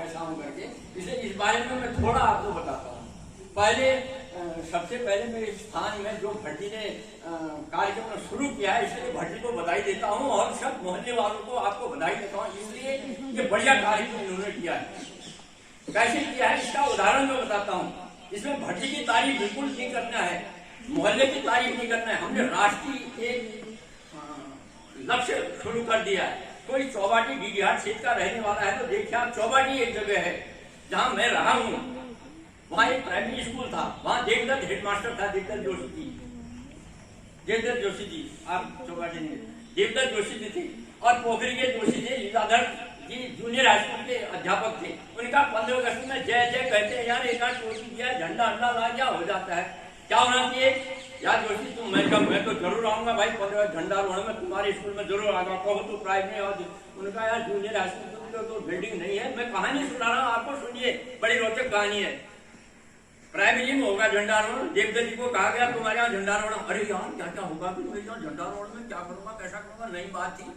ऐसा हूँ करके, इसलिए इस बारे में मैं थोड़ा आपको बताता हूँ। सबसे पहले मेरे स्थान में जो भट्टी ने कार्यक्रम शुरू किया है, इसलिए भट्टी को बधाई देता हूँ और सब मोहल्ले वालों को आपको बधाई देता हूँ, इसलिए ये बढ़िया कार्यक्रम इन्होंने किया है। कैसे किया है इसका उदाहरण मैं बताता हूँ। इसमें भट्टी की तारीफ बिल्कुल नहीं करना है, मोहल्ले की तारीफ नहीं करना है। हमने राष्ट्रीय एक लक्ष्य शुरू कर दिया है। कोई चौबाटी डीडीहाट क्षेत्र का रहने वाला है तो देखिए आप, चौबाटी एक जगह है जहां मैं रहा हूं, वहां एक प्राइमरी स्कूल था, वहां देवदत्त हेडमास्टर था, देवदत्त जोशी जी, आप चौबाटी में देवदत्त जोशी जी थे, और पोखरी के जोशी जी लीलाधर जी जूनियर हाई स्कूल के अध्यापक थे। उनका 15 अगस्त में जय जय कहते हैं, यार एक आध टोपी दिया, झंडा अंडा ला क्या हो जाता है, क्या होना चाहिए यार जोशी तुम, मैं तो जरूर आऊंगा भाई, 15 झंडारोहण में तुम्हारे स्कूल में जरूर आऊंगा, कहो तो प्राइमरी। और उनका यार जूनियर हाई स्कूल तो बिल्डिंग नहीं है, मैं कहानी सुना रहा हूँ आपको, सुनिए, बड़ी रोचक कहानी है। प्राइमरी में होगा झंडारोहण, देवदत्त जी को कहा गया तुम्हारे यहाँ झंडारोहण, अरे यार क्या क्या होगा, मेरे यहाँ झंडारोहण में क्या करूंगा, कैसा करूंगा, नई बात थी।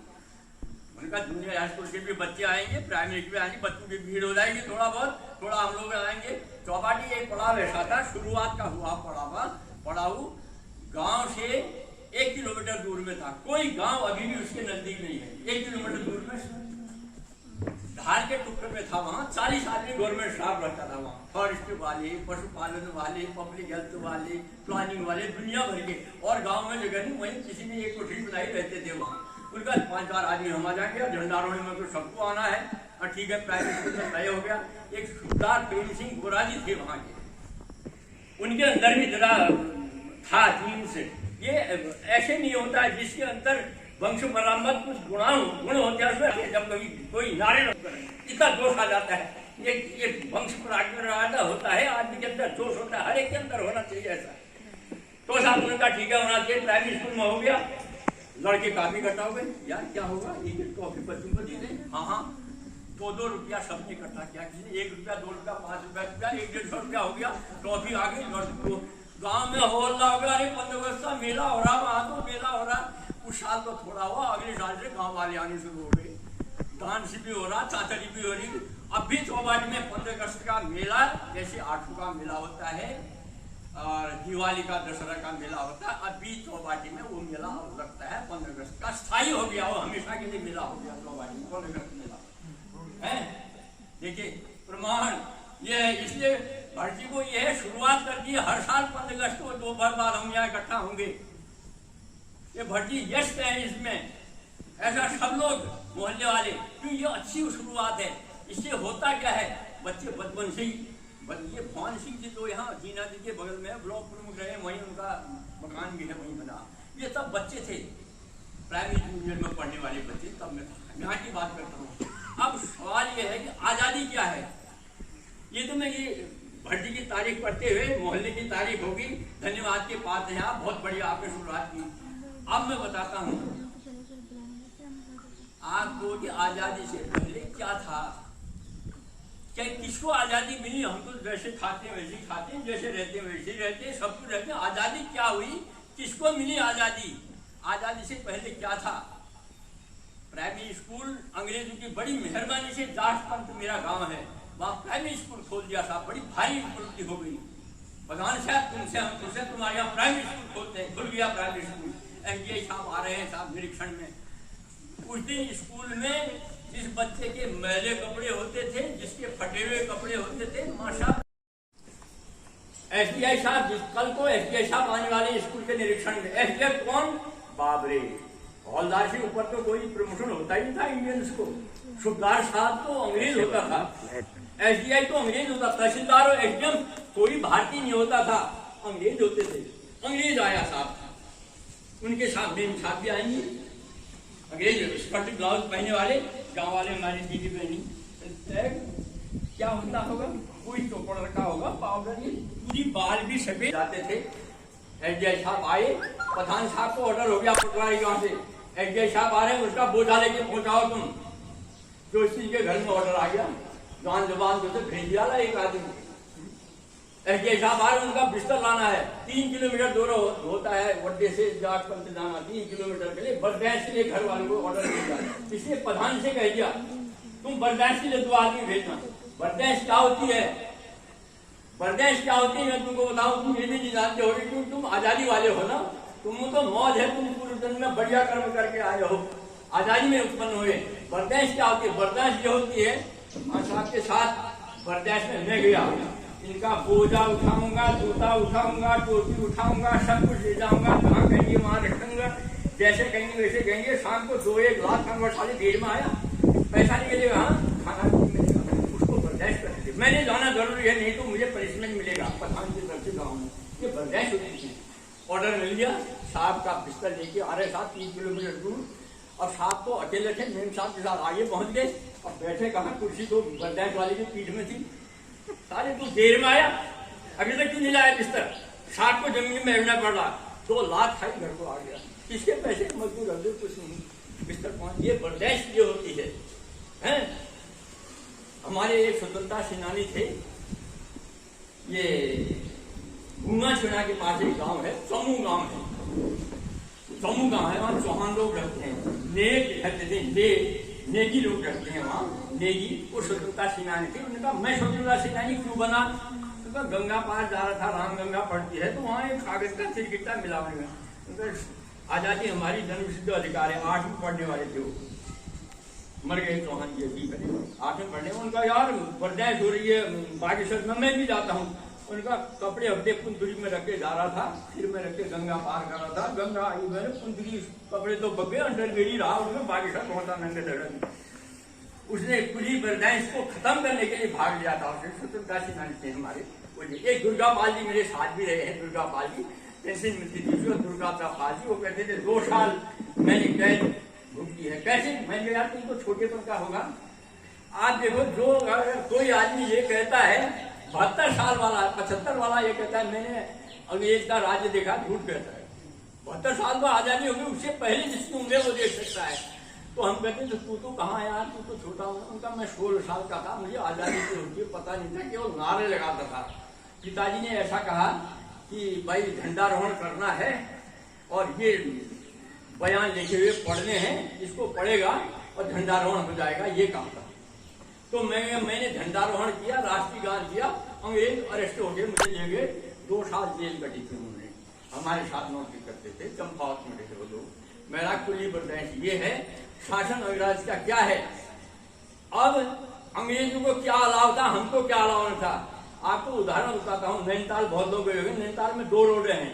उनका जूनियर हाई स्कूल के भी बच्चे आएंगे, प्राइमरी के भी आएंगे, बच्चों की भीड़ हो जाएगी, थोड़ा हम लोग आएंगे। चौपाटी एक पड़ाव ऐसा था, शुरुआत का हुआ पड़ाव गांव से 1 किलोमीटर दूर में था। कोई गांव अभी भी उसके नजदीक नहीं है, 1 किलोमीटर दूर में धार के टुकड़े में था। वहां 40 आदमी गवर्नमेंट स्टाफ रहता था, वहां फॉरेस्ट वाले, पशुपालन वाले, पब्लिक हेल्थ वाले, प्लानिंग वाले, दुनिया भर के। और गांव में जगह नहीं, वहीं किसी ने एक कोठरी बनाई रहते थे वहां। उनका 5-4 आदमी हम आ जाएंगे, और झंडारोहण में तो सबको आना है, और ठीक है प्राइवेट स्कूल में तय हो गया। एक सुबेदार प्रेम सिंह गोरा जी थे वहां के, उनके अंदर भी जरा था जीन से, ये ऐसे नहीं होता है जिसके अंदर वंश मरामत कुछ गुण होते हैं, उसमें जब कभी कोई नारे इतना जोश आ जाता है, ये वंश परागण होता है, आदमी के अंदर जोश होता है, हर एक के अंदर होना चाहिए ऐसा। तो साहब उनका ठीक है होना चाहिए, प्राइमरी स्कूल में हो गया। लड़के काफी इकट्ठा हो गए, यार क्या होगा, एक टॉफी बच्चों को दे दें, हाँ 2-2 रुपया सबने इकट्ठा किया, किसी ने 1 रुपया, 2 रुपया, 5 रुपया, 1-1.5 रुपया हो गया, टॉफी आ गई। गांव में होल्ला हो गया, अरे 15 अगस्त का मेला हो रहा, वहां तो मेला हो रहा। उस साल तो थोड़ा हुआ, अगले साल से गांव वाले आने शुरू हो गए, डांस भी हो रहा, चाचरी भी हो रही। अब भी चौबाटी में 15 अगस्त का मेला, जैसे 8 का मेला होता है और दिवाली का, दशहरा का मेला होता है, अभी चौबाटी में वो मेला लगता है 15 अगस्त का, स्थायी हो गया, वो हमेशा के लिए मेला हो गया चौबाटी में 15 अगस्त मेला है। देखिए प्रमाण ये है, इसलिए भट्टी को यह शुरुआत कर दी, हर साल 15 अगस्त को दोपहर बाद हम यहाँ इकट्ठा होंगे। ये भट्टी यश है इसमें, ऐसा सब लोग मोहल्ले वाले, क्यों ये अच्छी शुरुआत है। इससे होता क्या है, बच्चे बचपन से ही, ये भवन सिंह जी तो यहाँ जीना जी के बगल में ब्लॉक प्रमुख रहे, वहीं उनका मकान भी है, वहीं बना। ये सब बच्चे थे प्राइमरी जूनियर में पढ़ने वाले बच्चे, तब मैं यहाँ की बात करता हूँ। अब सवाल ये है कि आज़ादी क्या है। ये तो मैं ये भट्टी की तारीफ करते हुए मोहल्ले की तारीफ होगी, धन्यवाद के पात्र हैं आप, बहुत बढ़िया आपने शुरुआत की। अब मैं बताता हूँ आपको कि आज़ादी से पहले क्या था, क्या किसको आज़ादी मिली। हम तो जैसे खाते हैं वैसे ही खाते हैं, जैसे रहते हैं वैसे ही रहते हैं, सब कुछ रहते हैं। आज़ादी क्या हुई, किसको मिली आज़ादी, आज़ादी से पहले क्या था। प्राइमरी स्कूल अंग्रेजों की बड़ी मेहरबानी से, दासपंत मेरा गांव है, वहां प्राइमरी स्कूल खोल दिया था, बड़ी भारी उपलब्धि हो गई। प्रधान साहब तुमसे, हम तुमसे, तुम्हारे यहाँ प्राइमरी स्कूल खोलते हैं, खुल गया प्राइमरी स्कूल। एमडीआई साहब आ रहे हैं साहब निरीक्षण में। उस दिन स्कूल में जिस बच्चे के मैले कपड़े होते थे, जिसके फटे हुए कपड़े होते थे, माशा एसडीआई साहब, कल को एसडीआई साहब आने वाले स्कूल के निरीक्षण में। एसडीआई कौन, बाबरे, हौलदार से ऊपर तो कोई प्रमोशन होता ही नहीं था इंडियंस को। सुबेदार साहब तो अंग्रेज होता था, एसडीआई तो अंग्रेज होता, तहसीलदार और एसडीएम कोई भारतीय नहीं होता था, अंग्रेज होते थे। अंग्रेज आया साहब, उनके साथ मेम साहब भी आएंगे, अंग्रेज स्कर्ट ब्लाउज पहने वाले, गांव वाले हमारी दीदी बहनी। क्या होता होगा, कोई टोपड़ रखा होगा, पाउडर, पूरी बाल भी सफेद जाते थे। एसडीआई साहब आए, प्रधान साहब को ऑर्डर हो गया पटवारी गांव से, एसडीआई साहब आ रहे हैं, उसका बोझा लेके पहुंचाओ तुम। जोशी के घर में ऑर्डर आ गया, जवान जवान जो भेज दिया एक आदमी। एसडीआई साहब आ रहे, उनका बिस्तर लाना है, 3 किलोमीटर दूर होता है वड्डे से जाट पंत जाना, 3 किलोमीटर के लिए बरदैश के लिए घर वालों को ऑर्डर दिया। इसलिए प्रधान से कह दिया तुम बरदैश के लिए 2 आदमी भेजना। बर्दाश्त क्या होती है? बर्दाश्त क्या होती है मैं तुमको बताऊं, तुम ये भी नहीं जानते हो कि तुम आजादी वाले हो ना, तुम तो मौज है, तुम पूरे दिन में बढ़िया कर्म करके आए हो, आजादी में उत्पन्न हुए। बर्दाश्त क्या होती है? बर्दाश्त ये होती है, आपके साथ बर्दाश्त में मैं गया, इनका बोझा उठाऊंगा, जूता उठाऊंगा, टोपी उठाऊंगा, सब कुछ ले जाऊंगा, कहाँ कहेंगे वहां रखूंगा, जैसे कहेंगे वैसे कहेंगे। शाम को 2-1 लाख कन्वर्ट साले देर में आया, पैसा निकलेगा, हाँ खाना मिलेगा, उसको बर्दाश्त कर दीजिए। मैंने जाना जरूरी है, नहीं तो मुझे पनिशमेंट मिलेगा प्रधान की तरफ से गाँव में, ये बर्दाश्त होती थी। ऑर्डर मिल गया, साहब का बिस्तर लेके आ रहे साहब 3 किलोमीटर दूर, और साहब तो अकेले थे, मेम साहब के साथ आगे पहुंच गए और बैठे कहाँ, कुर्सी तो बर्दाश्त वाले की पीठ में थी। साले तू देर में आया, अभी तक क्यों नहीं लाया बिस्तर? साहब को जमीन में रहना पड़ रहा, 2 लाख खाई घर को आ गया, किसके पैसे मजदूर रख दो, कुछ नहीं, बिस्तर पहुंच। ये बर्दाश्त जो होती है, हैं? हमारे एक स्वतंत्रता सेनानी थे, ये गुना छुना के पास एक गांव है, समूह गांव है, समूह गांव है, वहाँ चौहान लोग रहते हैं, नेक रहते थे, नेगी लोग रहते हैं वहाँ, नेगी। वो स्वतंत्रता सेनानी थे। उन्होंने कहा मैं स्वतंत्रता सेनानी क्यों बना? तो गंगा पार जा रहा था, राम गंगा पड़ती है, तो वहाँ एक कागज का सिरकिट्टा मिला उन्हें, आजादी हमारी जन्मसिद्ध अधिकार है। 8वीं पढ़ने वाले थे वो, मर गए चौहान जी अभी पहले 8वीं पढ़ने। उनका यार बर्दाश्त हो रही है बागेश्वर में, मैं भी जाता हूँ। उनका कपड़े हफ्ते कुंदरी में रख के जा रहा था, फिर में रख के गंगा पार कर रहा था, गंगा आई मैंने कुंदरी कपड़े तो बगे अंडर गिरी रहा, उसमें बागेश्वर पहुंचा नंगे धड़क। उसने पूरी बर्दाश्त को खत्म करने के लिए भाग लिया था। उसने स्वतंत्रता सेनानी थे हमारे। एक दुर्गा पाल जी मेरे साथ भी रहे हैं, दुर्गा पाल जी पेंशन मिलती थी, दुर्गा पाल जी, वो कहते थे 2 साल मैंने कैद भुगती है। कैसे? मैंने यार तुम तो छोटेपन का होगा। आप देखो, जो कोई आदमी ये कहता है 72 साल वाला, 75 वाला ये कहता है मैंने अंग्रेज का राज्य देखा, झूठ कहता है। 72 साल बाद आजादी होगी, उससे पहले जिसकी उम्र वो देख सकता है। तो हम कहते हैं तू तो कहाँ यार, तू तो छोटा हो। उनका मैं 16 साल का था, मुझे आजादी की होती पता नहीं था, केवल नारे लगाता था। पिताजी ने ऐसा कहा कि भाई झंडारोहण करना है और ये बयान लिखे हुए पढ़ने हैं, इसको पढ़ेगा और झंडारोहण हो जाएगा, ये काम था। तो मैंने झंडारोहण किया, राष्ट्रीय गान किया, अंग्रेज अरेस्ट हो गए, मुझे ले गए, 2 साल जेल कटी थी उन्होंने। हमारे साथ नौकरी करते थे, चंपावत में रहे वो लोग। मेरा कुली बर्दाश्त ये है, शासन अंग्रेज का क्या है। अब अंग्रेजों को क्या अलाव था, हमको क्या अलाव था। आपको उदाहरण बताता हूँ, नैनीताल बहुत लोग गए होंगे, नैनीताल में 2 रोड हैं,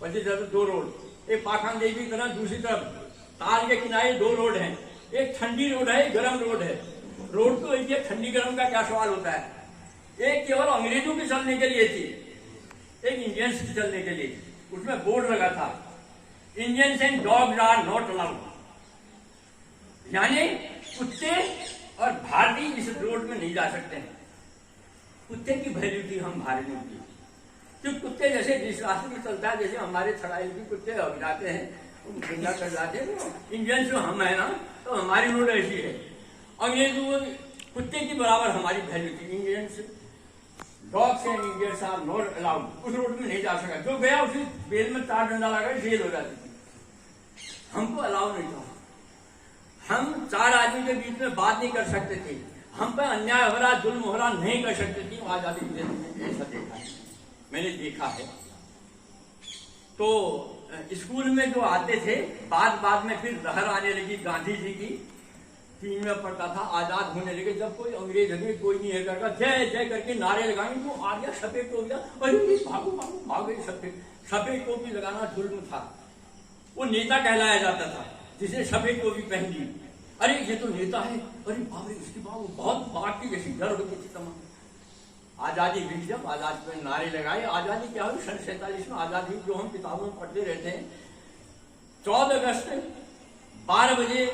25 तरफ 2 रोड, एक पाखंड देवी की तरफ, दूसरी तरफ ताल के किनारे 2 रोड हैं। एक ठंडी रोड है, एक गर्म रोड है। रोड तो एक ठंडी गर्म का क्या सवाल होता है, एक केवल अंग्रेजों के चलने के लिए थी, एक इंडियंस के चलने के लिए। उसमें बोर्ड लगा था, Indians and dogs are not allowed, यानी कुत्ते और भारतीय इस रोड में नहीं जा सकते हैं। कुत्ते की वैल्यू थी हम भारतीयों की, क्योंकि कुत्ते जैसे जिस रास्ते में चलता है, जैसे हमारे छड़ाई भी कुत्ते जाते हैं, गंगा कर जाते हैं, तो इंडियंस जो हम है ना, तो हमारी रोड ऐसी है। अंग्रेजों कुत्ते की बराबर हमारी वैल्यू थी। Indians dogs and Indians are not allowed, उस रोड में नहीं जा सका। जो गया उसे बेल में 4 डंडा लगा जेल हो जाती थी। हमको अलाउ नहीं था, हम 4 आदमी के बीच में बात नहीं कर सकते थे, हम पर अन्याय हो रहा, जुल्म हो रहा, नहीं कर सकते थे। आजादी में ऐसा देखा है, मैंने देखा है। तो स्कूल में जो आते थे, बाद में फिर लहर आने लगी गांधी जी की, 3 में पढ़ता था, आजाद होने लगे। जब कोई अंग्रेज हमें कोई नहीं है करता, जय जय करके नारे लगाएंगे, तो आ गया सफेद टोपी, अरे भागो भागो भागो। सफेद टोपी लगाना जुल्म था, वो नेता कहलाया जाता था जिसे सफेद टोपी पहन ली। अरे ये तो नेता है, अरे बाप रे उसकी बात बहुत बात की जैसी डर होती थी तमाम। आजादी हुई, जब आजादी में नारे लगाए, आजादी क्या हुई, सन 47 में आजादी, जो हम किताबों में पढ़ते रहते हैं। 14 अगस्त 12 बजे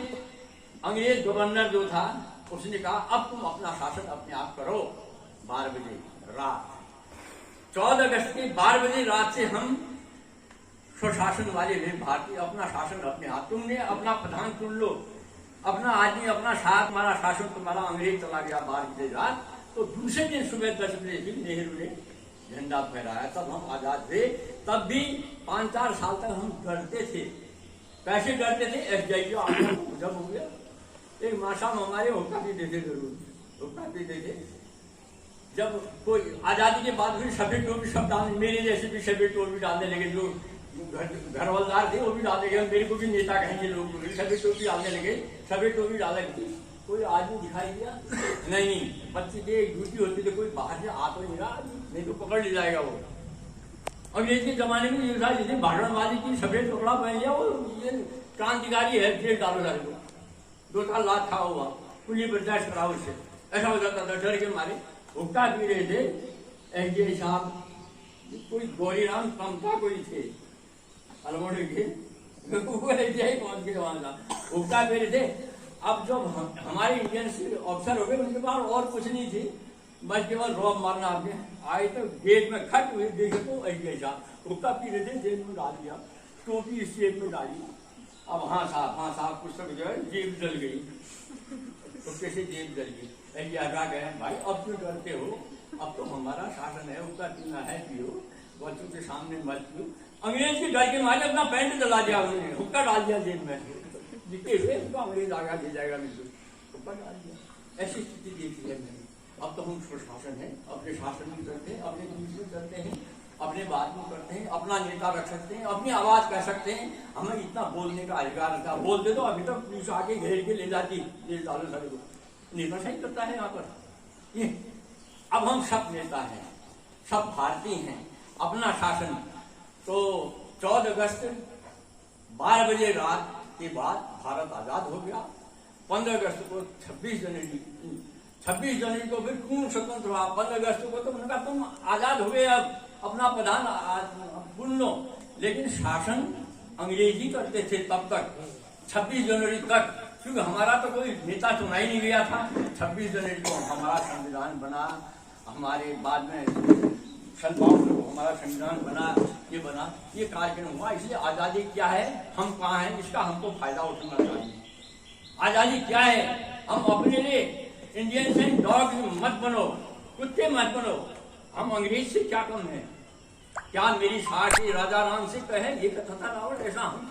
अंग्रेज गवर्नर जो था, उसने कहा अब तुम अपना शासन अपने आप करो। 12 बजे रात, 14 अगस्त की 12 बजे रात से हम स्वशासन वाले हुए भारतीय, अपना शासन अपने हाथ। तुमने अपना प्रधान चुन लो, अपना आदमी अपना साथ, हमारा शासन तुम्हारा। अंग्रेज चला गया 12 बजे रात, तो दूसरे दिन सुबह 10 बजे भी नेहरू ने झंडा फहराया, तब हम आजाद थे। तब भी 5-4 साल तक हम डरते थे। कैसे डरते थे? SDI जब हो गया, एक माशा हमारे होता भी देते जरूर, हुक्का पीते थे। जब कोई आजादी के बाद फिर सफेद टोपी सब डालने, मेरे जैसे भी सफेद टोपी डालने लगे, जो घरवालदार थे वो भी डालने लगे, मेरे को भी नेता कहेंगे लोग, सफेद टोपी डालने लगे। सफेद टोपी डालने लगी, कोई आदमी दिखाई दिया नहीं, बच्चे के ड्यूटी होती थी, कोई बाहर से आ तो नहीं रहा, नहीं तो पकड़ ले जाएगा वो। अंग्रेज के जमाने में ये था, जैसे भाषणबाजी की, सफेद कपड़ा पहन लिया वो, ये क्रांतिकारी है, जेल डालो सारे को, 2 साल लात खा हुआ, पुलिस बर्दाश्त कराओ उससे, ऐसा हो जाता था डर के मारे। हुक्का पी रहे थे एसडीआई साहब, कोई गौरीराम कमता कोई थे अल्मोड़े के, वो एसडीआई पहुंच के वहां था, हुक्का पी रहे थे। अब जब हमारे इंडियन से ऑफिसर हो गए, उनके पास और कुछ नहीं थी, बस केवल रॉब मारना। आपके आए तो गेट में खट हुए, देखे तो एसडीआई साहब हुक्का पी रहे थे, जेल में डाल दिया, टोपी इस जेब में डाली। अब हाँ साहब पुस्तक जो है जेब जल गई, तो कैसे जेब जल गई, एसडीआई गए, भाई अब क्यों डरते हो, अब तो हमारा शासन है, हुक्का पीना है पियो, बच्चों के सामने मत पियो। अंग्रेज के डर के मारे अपना पैंट जला दिया उन्होंने, हुक्का डाल दिया जेब में, जितने हुए उनको अंग्रेज आगा ले जाएगा, बिल्कुल हुक्का डाल दिया। ऐसी स्थिति देखी है मैंने। अब तो हम प्रशासन है, अपने शासन भी करते हैं, अपने पुलिस भी करते हैं, अपने बात भी करते हैं, अपना नेता रख सकते हैं, अपनी आवाज कह सकते हैं, हमें इतना बोलने का अधिकार था। बोलते तो अभी तक पुलिस आके घेर के ले जाती, जेल डालो सारे को, नेता सही करता है यहाँ पर ये। अब हम सब नेता हैं, सब भारतीय हैं, अपना शासन। तो 14 अगस्त 12 बजे रात के बाद भारत आजाद हो गया। 15 अगस्त को 26 जनवरी को फिर पूर्ण स्वतंत्र हुआ। 15 अगस्त को तो उन्होंने कहा तुम आजाद हो गए, अब अपना प्रधान चुन लो, लेकिन शासन अंग्रेजी करते थे तब तक, 26 जनवरी तक, क्योंकि हमारा तो कोई नेता चुना ही नहीं गया था। 26 जनवरी को हमारा संविधान बना, हमारे बाद में सन 52 को हमारा संविधान बना, ये कार्यक्रम हुआ। इसलिए आजादी क्या है, हम कहाँ हैं, इसका हमको फायदा उठाना चाहिए। आजादी क्या है, हम अपने लिए इंडियंस एंड डॉग मत बनो, कुत्ते मत बनो। हम अंग्रेज से क्या कम है, क्या मेरी साथी राजा राम से कहे ये कथा था रावण, ऐसा हम